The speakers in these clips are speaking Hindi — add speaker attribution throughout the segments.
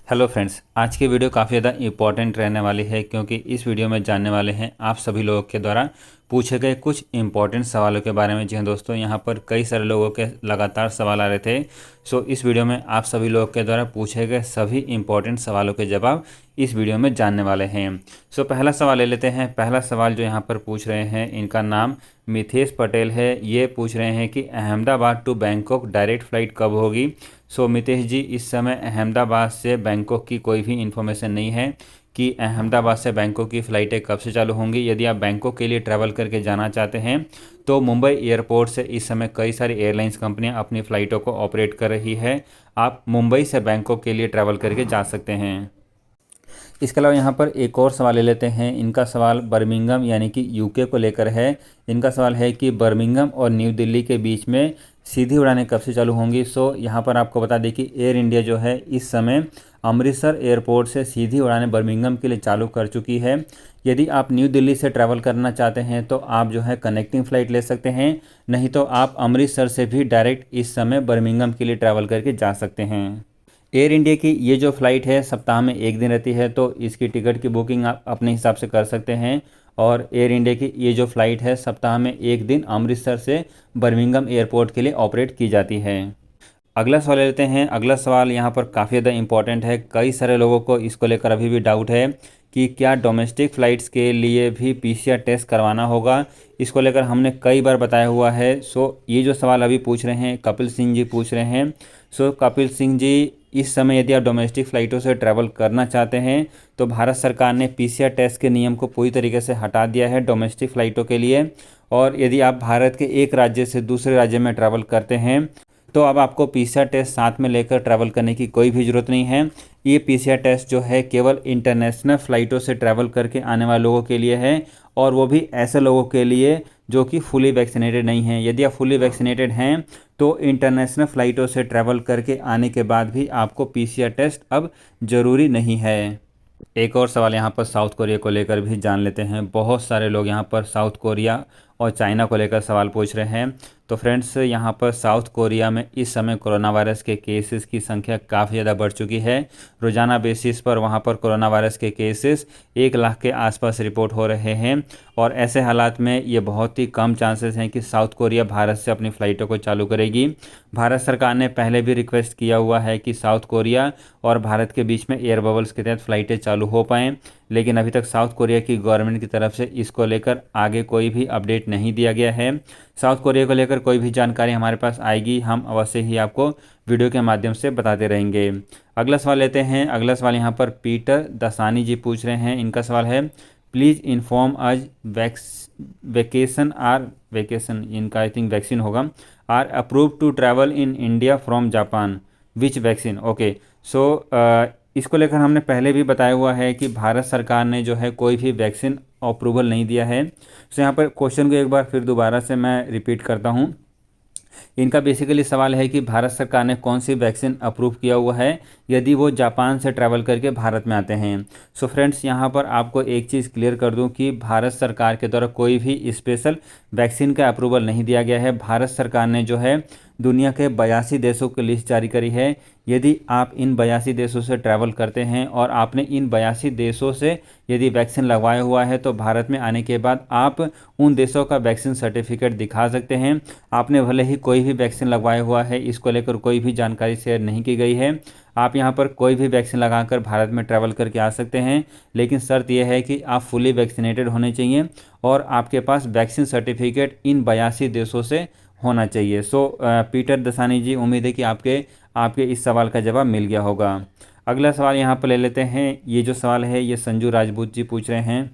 Speaker 1: हेलो फ्रेंड्स, आज की वीडियो काफ़ी ज़्यादा इम्पॉर्टेंट रहने वाली है क्योंकि इस वीडियो में जानने वाले हैं आप सभी लोगों के द्वारा पूछे गए कुछ इम्पॉर्टेंट सवालों के बारे में। जी हाँ दोस्तों, यहाँ पर कई सारे लोगों के लगातार सवाल आ रहे थे। इस वीडियो में आप सभी लोगों के द्वारा पूछे गए सभी इम्पॉर्टेंट सवालों के जवाब इस वीडियो में जानने वाले हैं। पहला सवाल ले लेते हैं। पहला सवाल जो यहाँ पर पूछ रहे हैं, इनका नाम मिथेश पटेल है। ये पूछ रहे हैं कि Ahmedabad to Bangkok direct flight कब होगी। मितेश जी, इस समय अहमदाबाद से बैंकॉक की कोई भी इन्फॉर्मेशन नहीं है कि अहमदाबाद से बैंकॉक की फ़्लाइटें कब से चालू होंगी। यदि आप बैंकॉक के लिए ट्रैवल करके जाना चाहते हैं तो मुंबई एयरपोर्ट से इस समय कई सारी एयरलाइंस कंपनियां अपनी फ़्लाइटों को ऑपरेट कर रही है। आप मुंबई से बैंकॉक के लिए ट्रैवल करके जा सकते हैं। इसके अलावा यहाँ पर एक और सवाल ले लेते हैं। इनका सवाल बर्मिंघम यानी कि यूके को लेकर है। इनका सवाल है कि बर्मिंघम और न्यू दिल्ली के बीच में सीधी उड़ानें कब से चालू होंगी। यहाँ पर आपको बता दें कि एयर इंडिया जो है इस समय अमृतसर एयरपोर्ट से सीधी उड़ानें बर्मिंघम के लिए चालू कर चुकी है। यदि आप न्यू दिल्ली से ट्रैवल करना चाहते हैं तो आप जो है कनेक्टिंग फ़्लाइट ले सकते हैं, नहीं तो आप अमृतसर से भी डायरेक्ट इस समय बर्मिंघम के लिए ट्रैवल करके जा सकते हैं। एयर इंडिया की ये जो फ़्लाइट है सप्ताह में एक दिन रहती है, तो इसकी टिकट की बुकिंग आप अपने हिसाब से कर सकते हैं। और एयर इंडिया की ये जो फ़्लाइट है सप्ताह में एक दिन अमृतसर से बर्मिंघम एयरपोर्ट के लिए ऑपरेट की जाती है। अगला सवाल लेते हैं। अगला सवाल यहाँ पर काफ़ी ज़्यादा इंपॉर्टेंट है। कई सारे लोगों को इसको लेकर अभी भी डाउट है कि क्या डोमेस्टिक फ़्लाइट्स के लिए भी पीसीआर टेस्ट करवाना होगा। इसको लेकर हमने कई बार बताया हुआ है। ये जो सवाल अभी पूछ रहे हैं कपिल सिंह जी पूछ रहे हैं। कपिल सिंह जी, इस समय यदि आप डोमेस्टिक फ़्लाइटों से ट्रैवल करना चाहते हैं तो भारत सरकार ने पीसीआर टेस्ट के नियम को पूरी तरीके से हटा दिया है डोमेस्टिक फ़्लाइटों के लिए। और यदि आप भारत के एक राज्य से दूसरे राज्य में ट्रैवल करते हैं तो अब आपको पीसीआर टेस्ट साथ में लेकर ट्रैवल करने की कोई भी ज़रूरत नहीं है। ये पीसीआर टेस्ट जो है केवल इंटरनेशनल फ़्लाइटों से ट्रैवल करके आने वाले लोगों के लिए है, और वो भी ऐसे लोगों के लिए जो कि फुली वैक्सीनेटेड नहीं हैं। यदि आप फुली वैक्सीनेटेड हैं तो इंटरनेशनल फ़्लाइटों से ट्रैवल करके आने के बाद भी आपको पीसीआर टेस्ट अब ज़रूरी नहीं है। एक और सवाल यहाँ पर साउथ कोरिया को लेकर भी जान लेते हैं। बहुत सारे लोग यहाँ पर साउथ कोरिया और चाइना को लेकर सवाल पूछ रहे हैं। तो फ्रेंड्स, यहाँ पर साउथ कोरिया में इस समय कोरोना वायरस के केसेस की संख्या काफ़ी ज़्यादा बढ़ चुकी है। रोज़ाना बेसिस पर वहाँ पर कोरोना वायरस के केसेस 1 लाख के आसपास रिपोर्ट हो रहे हैं। और ऐसे हालात में ये बहुत ही कम चांसेस हैं कि साउथ कोरिया भारत से अपनी फ़्लाइटों को चालू करेगी। भारत सरकार ने पहले भी रिक्वेस्ट किया हुआ है कि साउथ कोरिया और भारत के बीच में एयर बबल्स के तहत फ़्लाइटें चालू हो पाएँ, लेकिन अभी तक साउथ कोरिया की गवर्नमेंट की तरफ से इसको लेकर आगे कोई भी अपडेट नहीं दिया गया है। साउथ कोरिया को लेकर कोई भी जानकारी हमारे पास आएगी, हम अवश्य ही आपको वीडियो के माध्यम से बताते रहेंगे। अगला सवाल लेते हैं। अगला सवाल यहाँ पर पीटर दसानी जी पूछ रहे हैं। इनका सवाल है, प्लीज़ इन्फॉर्म अज वैकेशन इनका आई थिंक वैक्सीन होगा are approve to travel in India from Japan, which vaccine. Okay, इसको लेकर हमने पहले भी बताया हुआ है कि भारत सरकार ने जो है कोई भी वैक्सीन अप्रूवल नहीं दिया है। यहाँ पर क्वेश्चन को एक बार फिर दोबारा से मैं रिपीट करता हूँ। इनका बेसिकली सवाल है कि भारत सरकार ने कौन सी वैक्सीन अप्रूव किया हुआ है यदि वो जापान से ट्रैवल करके भारत में आते हैं। फ्रेंड्स, यहाँ पर आपको एक चीज़ क्लियर कर दूँ कि भारत सरकार के द्वारा कोई भी स्पेशल वैक्सीन का अप्रूवल नहीं दिया गया है। भारत सरकार ने जो है दुनिया के 82 देशों की लिस्ट जारी करी है। यदि आप इन 82 देशों से ट्रैवल करते हैं और आपने इन 82 देशों से यदि वैक्सीन लगवाया हुआ है तो भारत में आने के बाद आप उन देशों का वैक्सीन सर्टिफिकेट दिखा सकते हैं। आपने भले ही कोई भी वैक्सीन लगवाया हुआ है, इसको लेकर कोई भी जानकारी शेयर नहीं की गई है। आप यहाँ पर कोई भी वैक्सीन लगाकर भारत में ट्रैवल करके आ सकते हैं, लेकिन शर्त यह है कि आप फुली वैक्सीनेटेड होने चाहिए और आपके पास वैक्सीन सर्टिफिकेट इन 82 देशों से होना चाहिए। पीटर दसानी जी, उम्मीद है कि आपके इस सवाल का जवाब मिल गया होगा। अगला सवाल यहाँ पर ले लेते हैं। ये जो सवाल है ये संजू राजपूत जी पूछ रहे हैं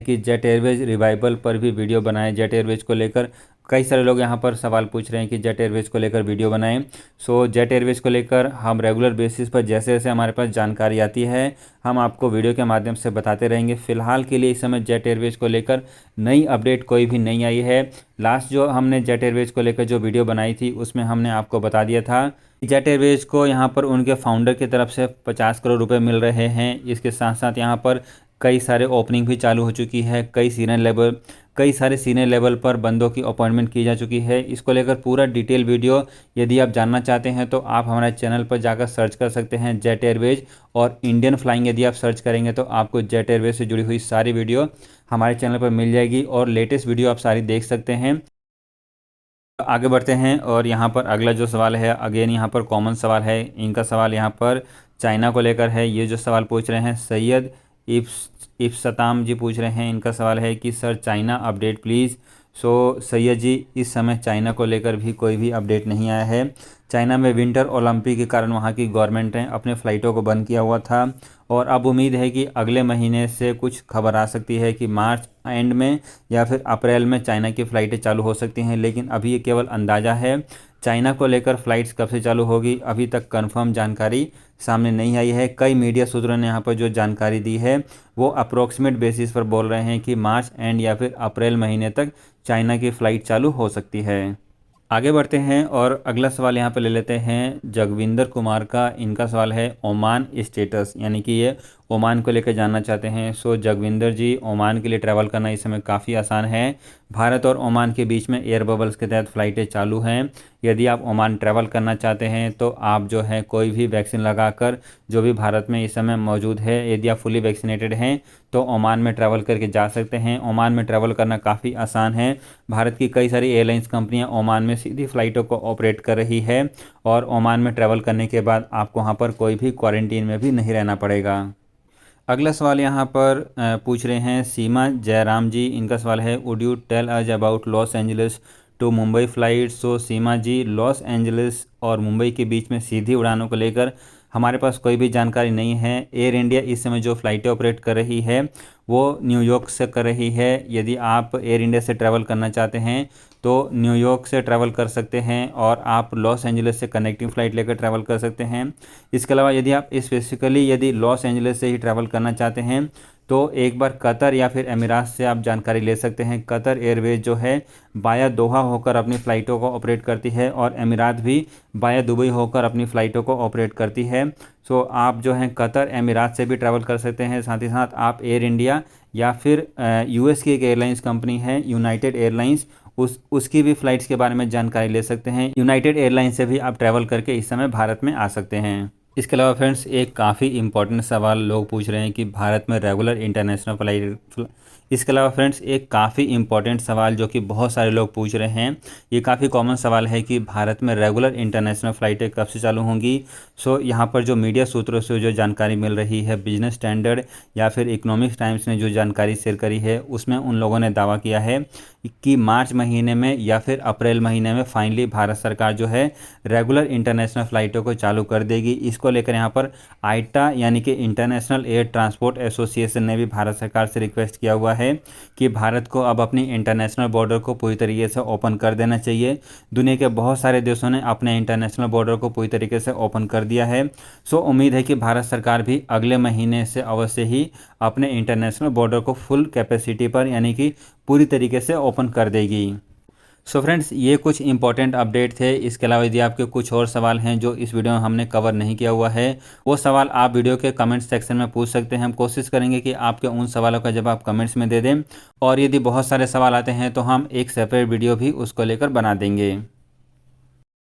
Speaker 1: कि जेट एयरवेज रिवाइवल पर भी वीडियो बनाएं। जेट एयरवेज को लेकर कई सारे लोग यहाँ पर सवाल पूछ रहे हैं कि जेट एयरवेज को लेकर वीडियो बनाएं। जेट एयरवेज को लेकर हम रेगुलर बेसिस पर जैसे जैसे हमारे पास जानकारी आती है हम आपको वीडियो के माध्यम से बताते रहेंगे। फिलहाल के लिए इस समय जेट एयरवेज को लेकर नई अपडेट कोई भी नहीं आई है। लास्ट जो हमने जेट एयरवेज को लेकर जो वीडियो बनाई थी उसमें हमने आपको बता दिया था जेट एयरवेज को यहाँ पर उनके फाउंडर की तरफ से 50 करोड़ रुपए मिल रहे हैं। इसके साथ साथ यहाँ पर कई सारे ओपनिंग भी चालू हो चुकी है, कई सारे सीनियर लेवल पर बंदों की अपॉइंटमेंट की जा चुकी है। इसको लेकर पूरा डिटेल वीडियो यदि आप जानना चाहते हैं तो आप हमारे चैनल पर जाकर सर्च कर सकते हैं जेट एयरवेज और इंडियन फ्लाइंग। यदि आप सर्च करेंगे तो आपको जेट एयरवेज से जुड़ी हुई सारी वीडियो हमारे चैनल पर मिल जाएगी और लेटेस्ट वीडियो आप सारी देख सकते हैं। आगे बढ़ते हैं और यहाँ पर अगला जो सवाल है, अगेन यहाँ पर कॉमन सवाल है। इनका सवाल यहाँ पर चाइना को लेकर है। ये जो सवाल पूछ रहे हैं सैयद इफ्सताम जी पूछ रहे हैं। इनका सवाल है कि सर चाइना अपडेट प्लीज़। सो सैयद जी, इस समय चाइना को लेकर भी कोई भी अपडेट नहीं आया है। चाइना में विंटर ओलंपिक के कारण वहाँ की गवर्नमेंट ने अपने फ़्लाइटों को बंद किया हुआ था और अब उम्मीद है कि अगले महीने से कुछ खबर आ सकती है कि मार्च एंड में या फिर अप्रैल में चाइना की फ़्लाइटें चालू हो सकती हैं। लेकिन अभी ये केवल अंदाज़ा है। चाइना को लेकर फ़्लाइट्स कब से चालू होगी अभी तक कंफर्म जानकारी सामने नहीं आई है। कई मीडिया सूत्रों ने यहाँ पर जो जानकारी दी है वो अप्रोक्सीमेट बेसिस पर बोल रहे हैं कि मार्च एंड या फिर अप्रैल महीने तक चाइना की फ़्लाइट चालू हो सकती है। आगे बढ़ते हैं और अगला सवाल यहाँ पे ले लेते हैं जगविंदर कुमार का। इनका सवाल है ओमान स्टेटस, यानी कि ये ओमान को लेकर जानना चाहते हैं। सो जगविंदर जी, ओमान के लिए ट्रैवल करना इस समय काफ़ी आसान है। भारत और ओमान के बीच में एयर बबल्स के तहत फ़्लाइटें चालू हैं। यदि आप ओमान ट्रैवल करना चाहते हैं तो आप जो है कोई भी वैक्सीन लगाकर, जो भी भारत में इस समय मौजूद है, यदि आप फुली वैक्सीनेटेड हैं तो ओमान में ट्रैवल करके जा सकते हैं। ओमान में ट्रैवल करना काफ़ी आसान है। भारत की कई सारी एयरलाइंस कंपनियां ओमान में सीधी फ़्लाइटों को ऑपरेट कर रही है और ओमान में ट्रैवल करने के बाद आपको वहां पर कोई भी क्वारंटीन में भी नहीं रहना पड़ेगा। अगला सवाल यहाँ पर पूछ रहे हैं सीमा जयराम जी। इनका सवाल है would you tell us about Los Angeles to Mumbai flight. So Seema ji, Los Angeles और मुंबई के बीच में सीधी उड़ानों को लेकर हमारे पास कोई भी जानकारी नहीं है। एयर इंडिया इस समय जो फ़्लाइटें ऑपरेट कर रही है वो न्यूयॉर्क से कर रही है। यदि आप एयर इंडिया से ट्रैवल करना चाहते हैं तो न्यूयॉर्क से ट्रैवल कर सकते हैं और आप लॉस एंजलिस से कनेक्टिंग फ़्लाइट लेकर ट्रैवल कर सकते हैं। इसके अलावा यदि आप स्पेसिफिकली यदि लॉस एंजलिस से ही ट्रैवल करना चाहते हैं तो एक बार कतर या फिर एमिरात से आप जानकारी ले सकते हैं। कतर एयरवेज जो है बाया दोहा होकर अपनी फ़्लाइटों को ऑपरेट करती है और एमिरात भी बाया दुबई होकर अपनी फ़्लाइटों को ऑपरेट करती है। सो आप जो हैं कतर एमिरात से भी ट्रैवल कर सकते हैं। साथ ही साथ आप एयर इंडिया या फिर यूएस की एक एयरलाइंस कंपनी है यूनाइटेड एयरलाइंस, उसकी भी फ़्लाइट्स के बारे में जानकारी ले सकते हैं। यूनाइटेड एयरलाइंस से भी आप ट्रैवल करके इस समय भारत में आ सकते हैं। इसके अलावा फ्रेंड्स एक काफ़ी इंपॉर्टेंट सवाल लोग पूछ रहे हैं कि भारत में रेगुलर इंटरनेशनल फ़्लाइट। इसके अलावा फ्रेंड्स एक काफ़ी इंपॉर्टेंट सवाल जो कि बहुत सारे लोग पूछ रहे हैं, ये काफ़ी कॉमन सवाल है कि भारत में रेगुलर इंटरनेशनल फ़्लाइटें कब से चालू होंगी। सो यहाँ पर जो मीडिया सूत्रों से जो जानकारी मिल रही है, बिजनेस स्टैंडर्ड या फिर इकोनॉमिक्स टाइम्स ने जो जानकारी शेयर करी है उसमें उन लोगों ने दावा किया है कि मार्च महीने में या फिर अप्रैल महीने में फाइनली भारत सरकार जो है रेगुलर इंटरनेशनल फ़्लाइटों को चालू कर देगी। इसको लेकर यहाँ पर आईटा यानी कि इंटरनेशनल एयर ट्रांसपोर्ट एसोसिएशन ने भी भारत सरकार से रिक्वेस्ट किया हुआ है कि भारत को अब अपनी इंटरनेशनल बॉर्डर को पूरी तरीके से ओपन कर देना चाहिए। दुनिया के बहुत सारे देशों ने अपने इंटरनेशनल बॉर्डर को पूरी तरीके से ओपन कर दिया है। सो उम्मीद है कि भारत सरकार भी अगले महीने से अवश्य ही अपने इंटरनेशनल बॉर्डर को फुल कैपेसिटी पर यानी कि पूरी तरीके से ओपन कर देगी। सो फ्रेंड्स ये कुछ इंपॉर्टेंट अपडेट थे। इसके अलावा यदि आपके कुछ और सवाल हैं जो इस वीडियो में हमने कवर नहीं किया हुआ है, वो सवाल आप वीडियो के कमेंट सेक्शन में पूछ सकते हैं। हम कोशिश करेंगे कि आपके उन सवालों का जवाब कमेंट्स में दे दें और यदि बहुत सारे सवाल आते हैं तो हम एक सेपरेट वीडियो भी उसको लेकर बना देंगे।